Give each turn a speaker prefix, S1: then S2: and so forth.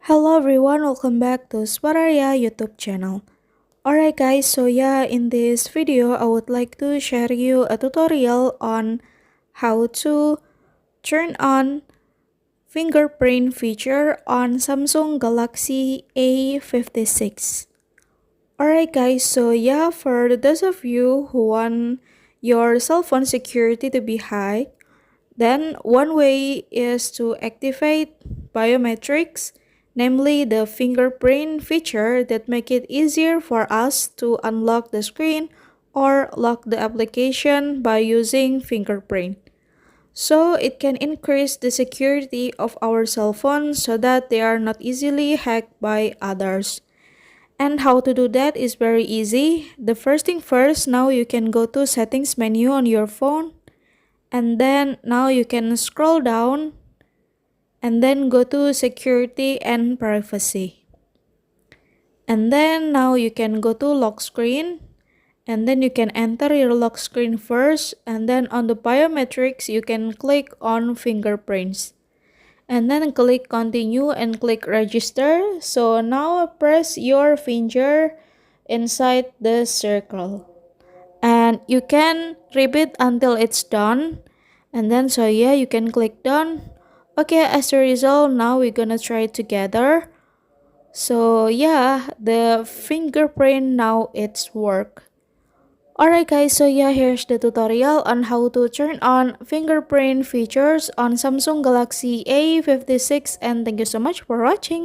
S1: Hello everyone, welcome back to Swaraya YouTube channel. Alright guys, so yeah, in this video I would like to share you a tutorial on how to turn on fingerprint feature on Samsung Galaxy A56. Alright guys, so yeah, for those of you who want your cell phone security to be high, then one way is to activate biometrics, namely the fingerprint feature that make it easier for us to unlock the screen or lock the application by using fingerprint. So it can increase the security of our cell phones so that they are not easily hacked by others. And how to do that is very easy. The first thing first, now you can go to settings menu on your phone, and then now you can scroll down and then go to security and privacy, and then now you can go to lock screen, and then you can enter your lock screen first, and then on the biometrics you can click on fingerprints and then click continue and click register. So now press your finger inside the circle and you can repeat until it's done, and then so yeah, you can click done. Okay, as a result, now we're gonna try it together. So yeah, the fingerprint now it's work. Alright guys, so yeah, here's the tutorial on how to turn on fingerprint features on Samsung Galaxy A56, and thank you so much for watching.